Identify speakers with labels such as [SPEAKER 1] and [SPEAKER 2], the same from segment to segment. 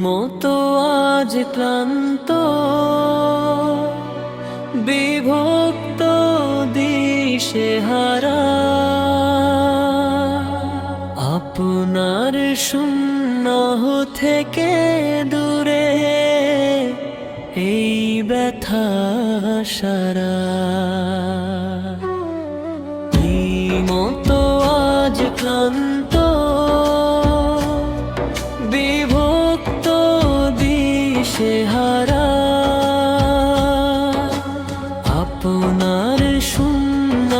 [SPEAKER 1] মতো আজ ক্লান্ত বিভক্ত দিশেহারা, আপনার শূন্য থেকে দূরে এই ব্যথা সারা। মতো আজ ক্লান্ত বিভক্ত দিশেহারা, আপনার শূন্য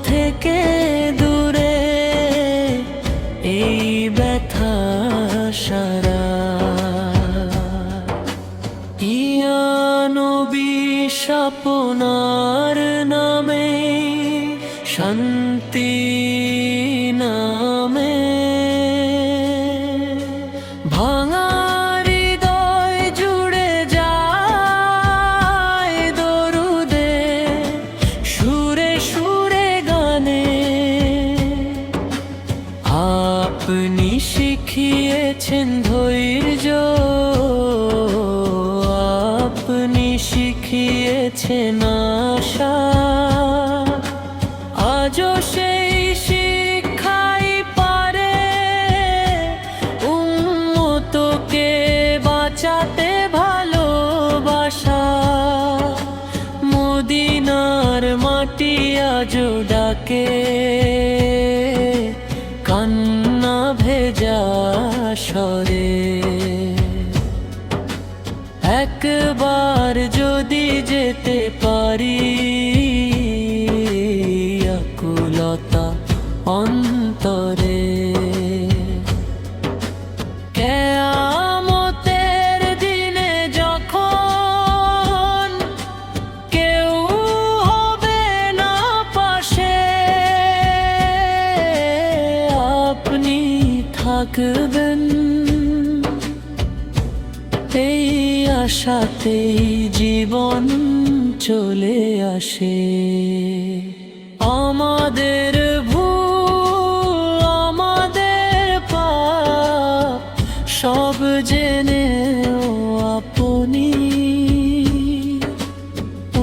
[SPEAKER 1] থেকে দূরে এই ব্যথা সারা। ইয়া নবী আপনার নামে শান্তি নামে, ভাঙা হৃদয় জুড়ে যায় দরুদে, সুরে সুরে গানে আপনি শিখিয়েছেন ধৈর্য, আপনি শিখিয়েছেন আশা। আজও সেই শিক্ষাই পারে উম্মতকে বাঁচাতে ভালোবাসা। মদিনার মাটি আজও ডাকে কান্না ভেজা স্বরে। একবার যদি যেতে পারি আকুলতা অন্তরে, কিয়ামতের দিনে যখন কেউ হবে না পাশে, আপনি থাকবেন এই আশাতেই জীবন চলে আসে। আমাদের ভুল আমাদের পাপ সব জেনেও আপনি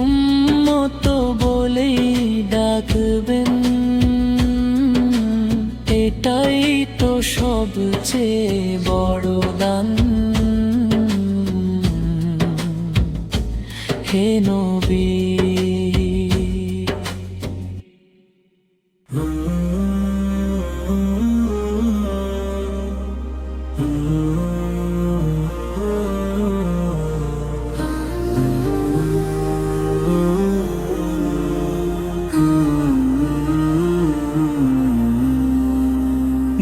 [SPEAKER 1] উম্মত বলেই ডাকবেন, এটাই তো সবচেয়ে বড় দান হে নবী।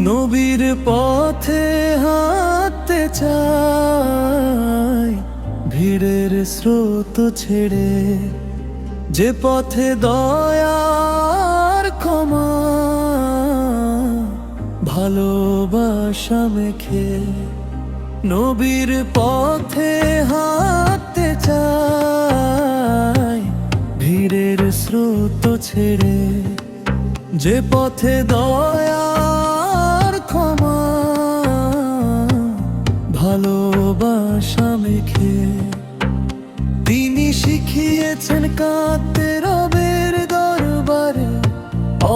[SPEAKER 1] নবীর পথে হাঁটতে চাই ভিড়ের স্রোত ছেড়ে, যে পথে দয়ার ক্ষমা ভালোবাসা মেখে। নবীর পথে হাঁটতে চাই ভিড়ের স্রোত ছেড়ে, যে পথে দয়ার ক্ষমা ভালোবাসা মেখে। তিনি শিখিয়েছেন কাঁদতে রবের দরবারে,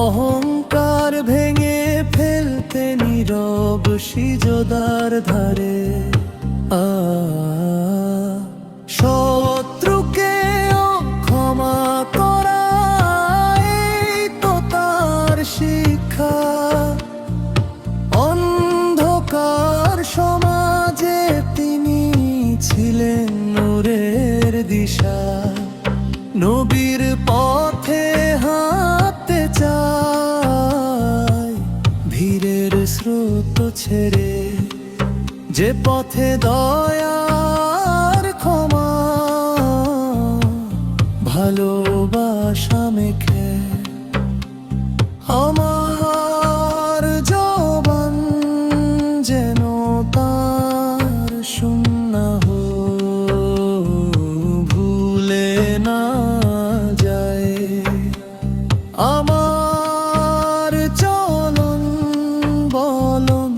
[SPEAKER 1] অহংকার ভেঙে ফেলতে নীরব সিজদার ধারে। শত্রুকে ক্ষমা করা এই তো তার শিক্ষা। অন্ধকার সমাজে তিনি ছিলেন নূরের দিশা। নবীর পথে হাঁটতে চাই ভিড়ের স্রোত ছেড়ে, যে পথে দয়ার ক্ষমা ভালোবাসা মেখে। আমার জবান যেন তার সুন্নাহ ভুলে না যায়, আমার চলন বলন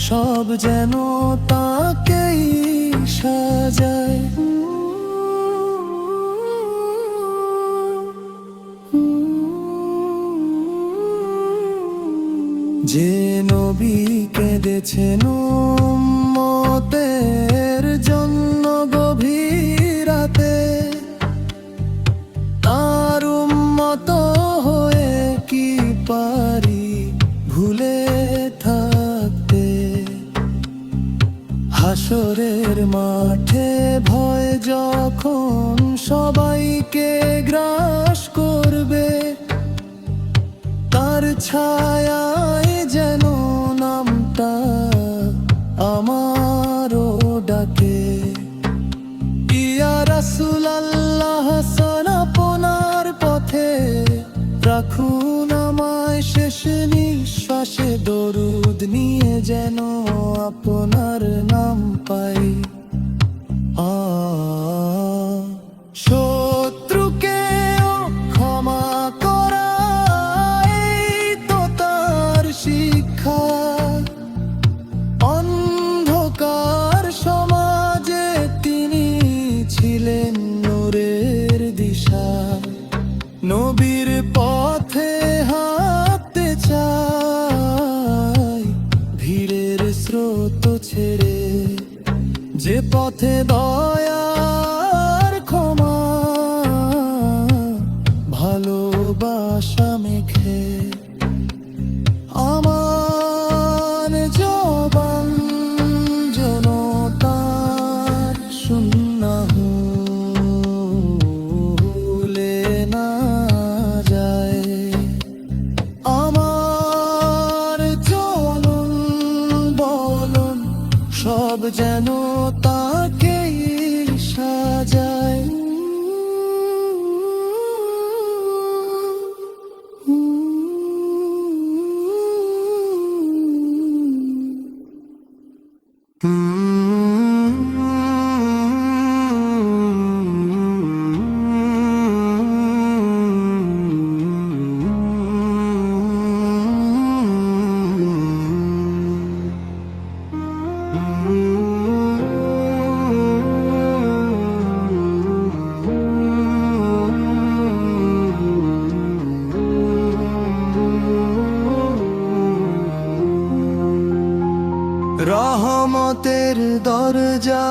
[SPEAKER 1] সব যেন তাকেই যে নবী কেঁদেছেন উম্মতের জন্য গভীর রাতে, তার উম্মত হয়ে কি পারি ভুলে থাকতে। হাসরের মাঠে ভয় যখন সবাইকে গ্রাস করবে, তার ছায়ায় যেন নামটা আমারও ডাকে। ইয়া রাসূলুল্লাহ হাসান আপনার পথে রাখুন আমায়, শেষ নিঃশ্বাসে দরুদ নিয়ে যেন আপনার নাম পাই। শত্রুকে ক্ষমা করা এই তো তার শিক্ষা, অন্ধকার সমাজে তিনি ছিলেন নূরের দিশা। নবীর পথে হাঁটতে চাই ভিড়ের স্রোত ছেড়ে, যে পথে দয়ার ক্ষমা ভালোবাসা মেখে। আমার জবান জনতার সুন্নাহ ভুলে না যায়, আমার চলন বলন সব যেন তাকেই সাজায়। রহমতের দরজা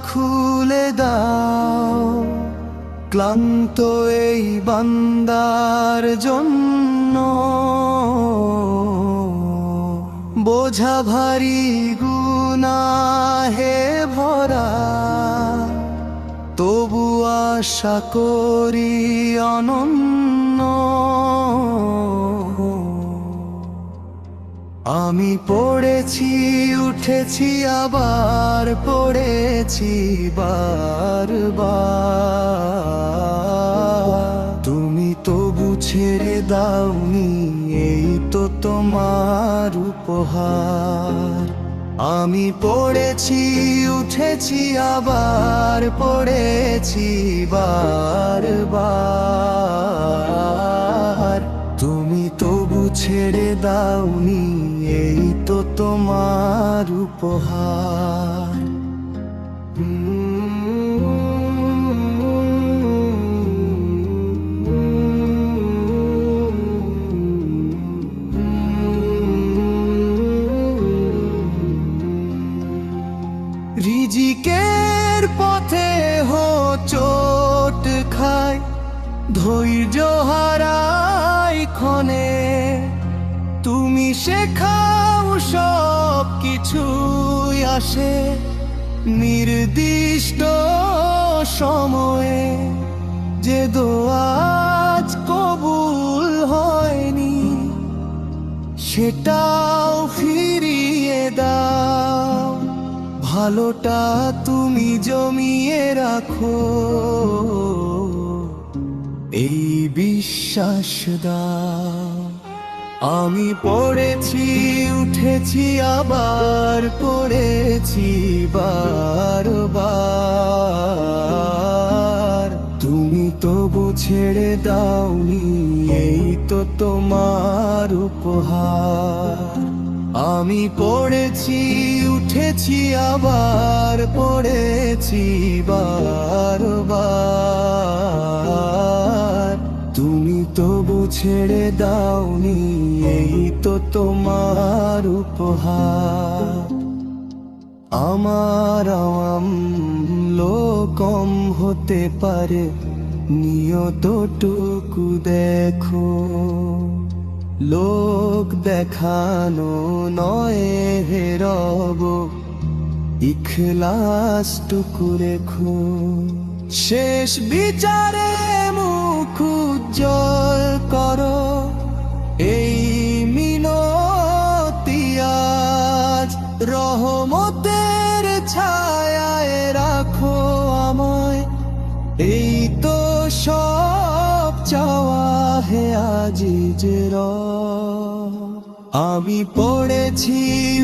[SPEAKER 1] খুলে দাও, ক্লান্ত এই বান্দার জন্য। বোঝা ভারী গুনাহে ভরা, তবু আশা করি অনন্য। আমি পড়েছি উঠেছি আবার পড়েছি বারবার, তুমি তবু ছেড়ে দাওনি এই তো তোমার উপহার। আমি পড়েছি উঠেছি আবার পড়েছি বারবার, তুমি তবু ছেড়ে দাওনি এই তো তোমার উপহার। রিজিকের পথে হোঁচট খায়, ধৈর্য হারায় ক্ষণে, তুমি শেখাও সব কিছুই আসে নির্দিষ্ট সময়ে। যে দোয়া আজ কবুল হয়নি সেটাও ফিরিয়ে দাও, ভালোটা তুমি জমিয়ে রাখো এই বিশ্বাস দাও। আমি পড়েছি উঠেছি আবার পড়েছি বারবার, তুমি তবু ছেড়ে দাওনি এই তো তোমার উপহার। আমি পড়েছি উঠেছি আবার পড়েছি বারবার, তুমি তবু ছেড়ে দাওনি, এই তো তোমার উপহার। আমার কম হতে পারে, নিয়তটুকু দেখো। লোক দেখানো নয় হে রব, ইখলাসটুকু রেখো। শেষ বিচারে মুখ উজ্জ্বল করো, এই মিনতি আজ। রহমতের ছায়ায় রাখো আমায়, এই তো সব চাওয়া হে আজিজ রব। আমি পড়েছি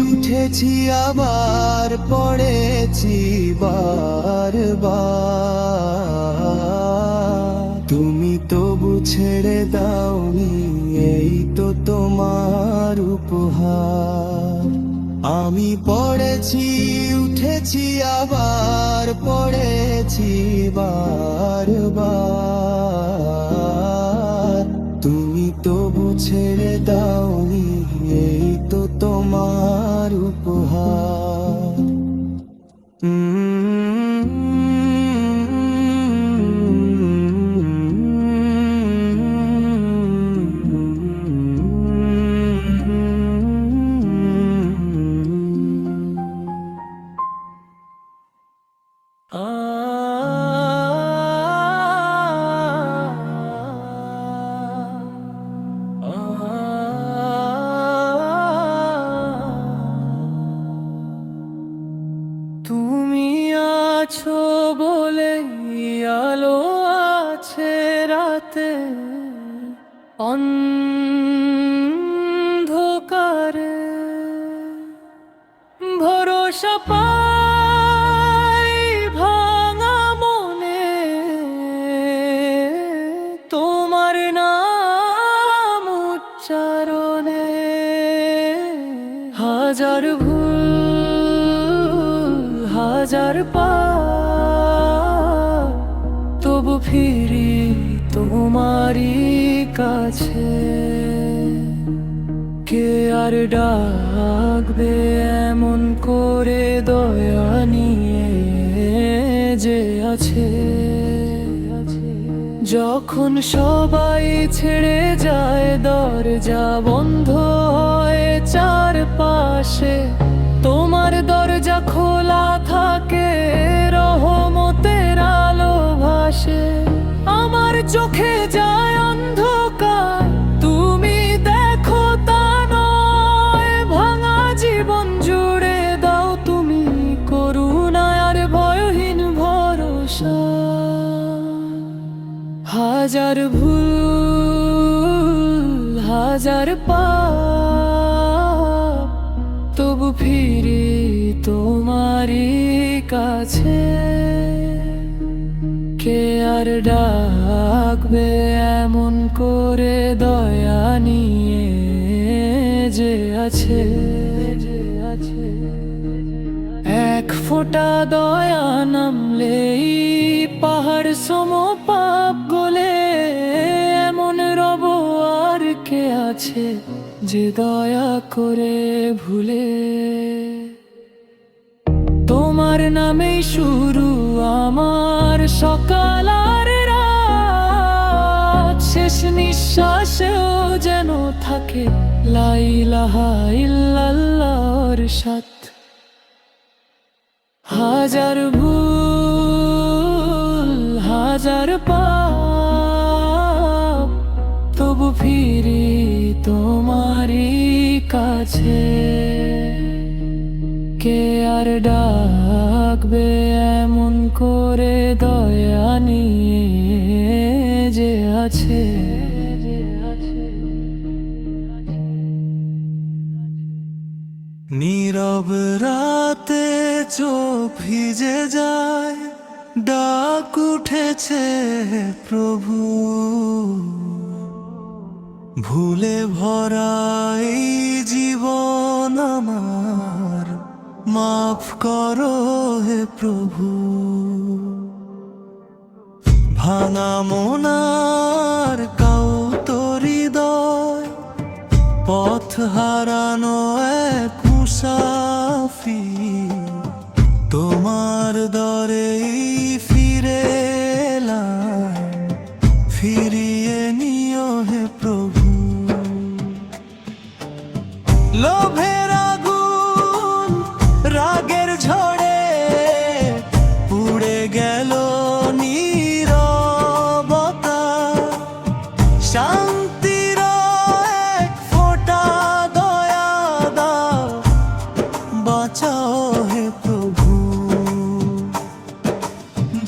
[SPEAKER 1] উঠেছি আবার পড়েছি বারবার, তুমি তবু ছেড়ে দাওনি, এই তো তোমার উপহার। আমি পড়েছি উঠেছি আবার পড়েছি বারবার, তুমি তবু ছেড়ে দাওনি, এই তো তোমার উপহার।
[SPEAKER 2] তুমি আছো বলে আলো আছে রাতে, অন্ধকারে ভরসা পাই ভাঙা মনে। তোমার নাম উচ্চারণে হাজার ভুল হাজার পাপ, তবু ফিরি তোমারই কাছে। কে আর ডাকবে এমন করে দয়া নিয়ে যে আছে। যখন সবাই ছেড়ে যায়, দরজা বন্ধ হয় চারপাশে, তোমার দরজা খোলা থাকে, রহমতের আলো ভাসে। আমার চোখে যায় অন্ধকার, তুমি দেখো তা নয়। ভাঙা জীবন জুড়ে দাও তুমি করুণা আর ভয়হীন ভরসা। হাজার ভুল হাজার পাপ, তবু ফিরি তোমারই কাছে। কে আর ডাকবে এমন করে দয়া নিয়ে যে আছে। এক ফোঁটা দয়া নামলেই পাহাড় সম পাপ গলে, এমন রব আর কে আছে যে দয়া করে ভুলে। তোমার নামেই শুরু আমার সকাল আর রাত, শেষ নিঃশ্বাসেও যেন থাকে লা ইলাহা ইল্লাল্লাহর সাথ। হাজার ভুল হাজার পাপ, তবু ফিরি তোমারই কাছে। কে আর ডাকবে এমন করে দয়া নিয়ে যে আছে।
[SPEAKER 1] নীরব রাতে চোখ ভিজে যায়, ডাক উঠেছে প্রভু। ভুলে ভরা এই জীবন আমার, মাফ করো হে প্রভু। ভাঙা মনার কাউতরি হারানো এক মুসাফির, তোমার দরেই ফিরে এলাম, ফিরিয়ে নিও হে প্রভু। লোভের আগুন রাগের ঝড়ে পুড়ে গেল নীরবতা, শান্তির এক ফোঁটা দয়া দাও, বাঁচাও হে প্রভু।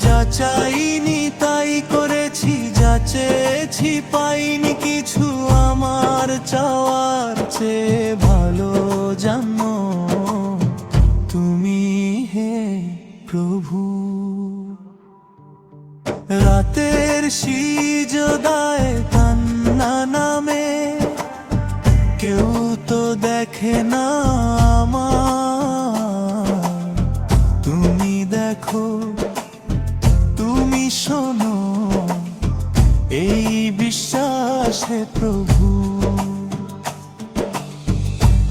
[SPEAKER 1] যা চাইনি তাই করেছি, যা চেয়েছি পাইনি কিছু, আমার চাওয়ার চেয়ে ভালো জানো তুমি হে প্রভু। রাতের সিজদায় কান্না নামে, কেউ তো দেখে না আমার, তুমি দেখো, তুমি শোনো, এই বিশ্বাসে প্রভু।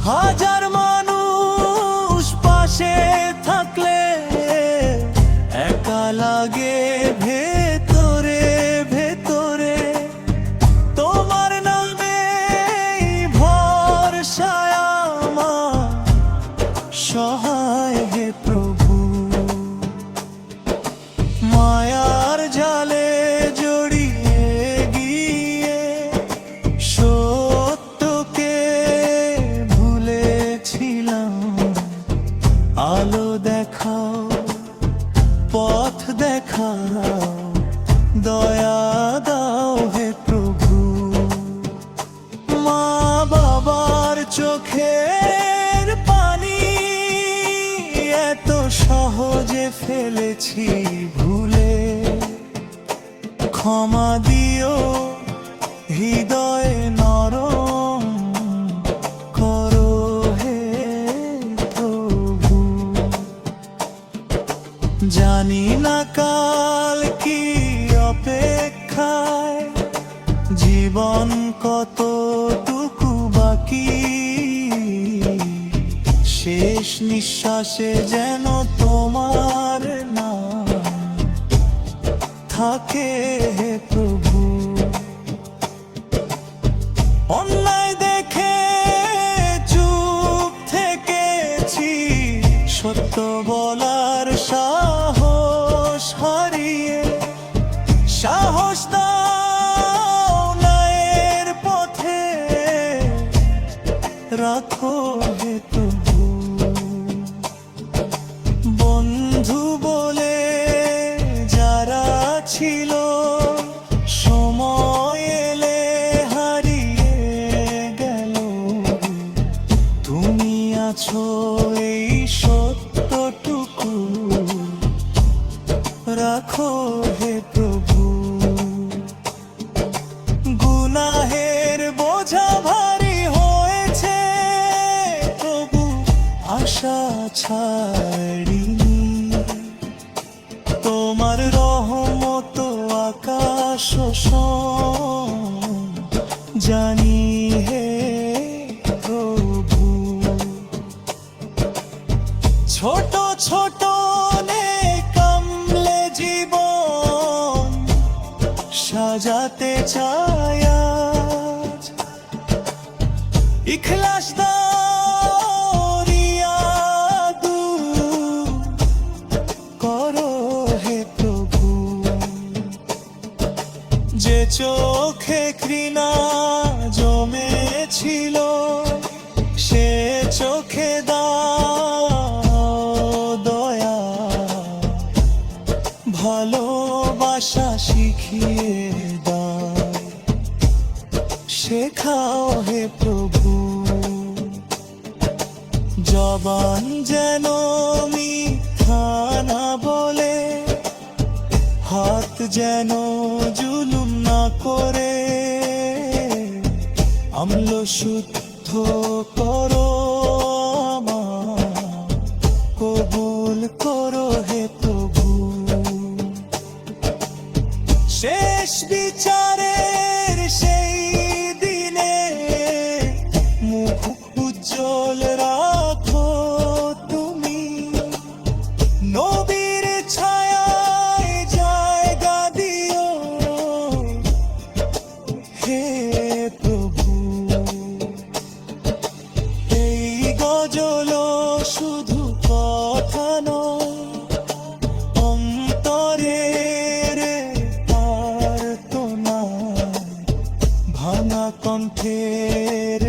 [SPEAKER 1] হাজার মানুষ পাশে থাকলে একা লাগে ভেতরে ভেতরে, তোমার নামে ভরসায় আমার, সহায় হে প্রভু। মায়ার জালে জড়িয়ে গিয়ে সত্যকে ভুলেছিলাম, আলো দেখাও, পথ দেখাও, দয়া দাও হে প্রভু। মা বাবার চোখের পানি এত সহজে ফেলেছি ভুলে, ক্ষমা দিও, হৃদয় নরম করো হে প্রভু। জানি না কাল কি অপেক্ষায়, জীবন কতটুকু বাকি, শেষ নিঃশ্বাসে যেন তোমার নাম থাকে হে প্রভু। অন্যায় দেখে চুপ থেকেছি, সত্য বলার সাহস হারিয়ে, সাহস দাও ন্যায়ের পথে, রাখো হে প্রভু। বন্ধু বলে যারা ছিল, সময় এলে হারিয়ে গেল, তুমি আছো এই সত্যটুকু, রাখো হে প্রভু। গুনাহের বোঝা ভারী হয়েছে প্রভু, আশা ছাড়িনি, তোমার রহমত আকাশ জানি হে প্রভু। ছোট ছোট কামলে জীবন সাজাতে চাই আজ, ইখলাস দাও রিয়াদু করো হে প্রভু। যে চোখে ঘৃণা জমেছিল, সে চোখে দাও দয়া, ভালোবাসা শিখিয়ে দাও, শেখাও হে প্রভু। জবান যেন মিথ্যা না বলে, হাত যেন জুলুম না করে, আমল শুদ্ধ করো আমার, কবুল করো হে প্রভু। শেষ বিচারের সেই দিনে মুখ গজল শুধু কথা নয়, অন্তরের আর তো না ভাঙা কণ্ঠের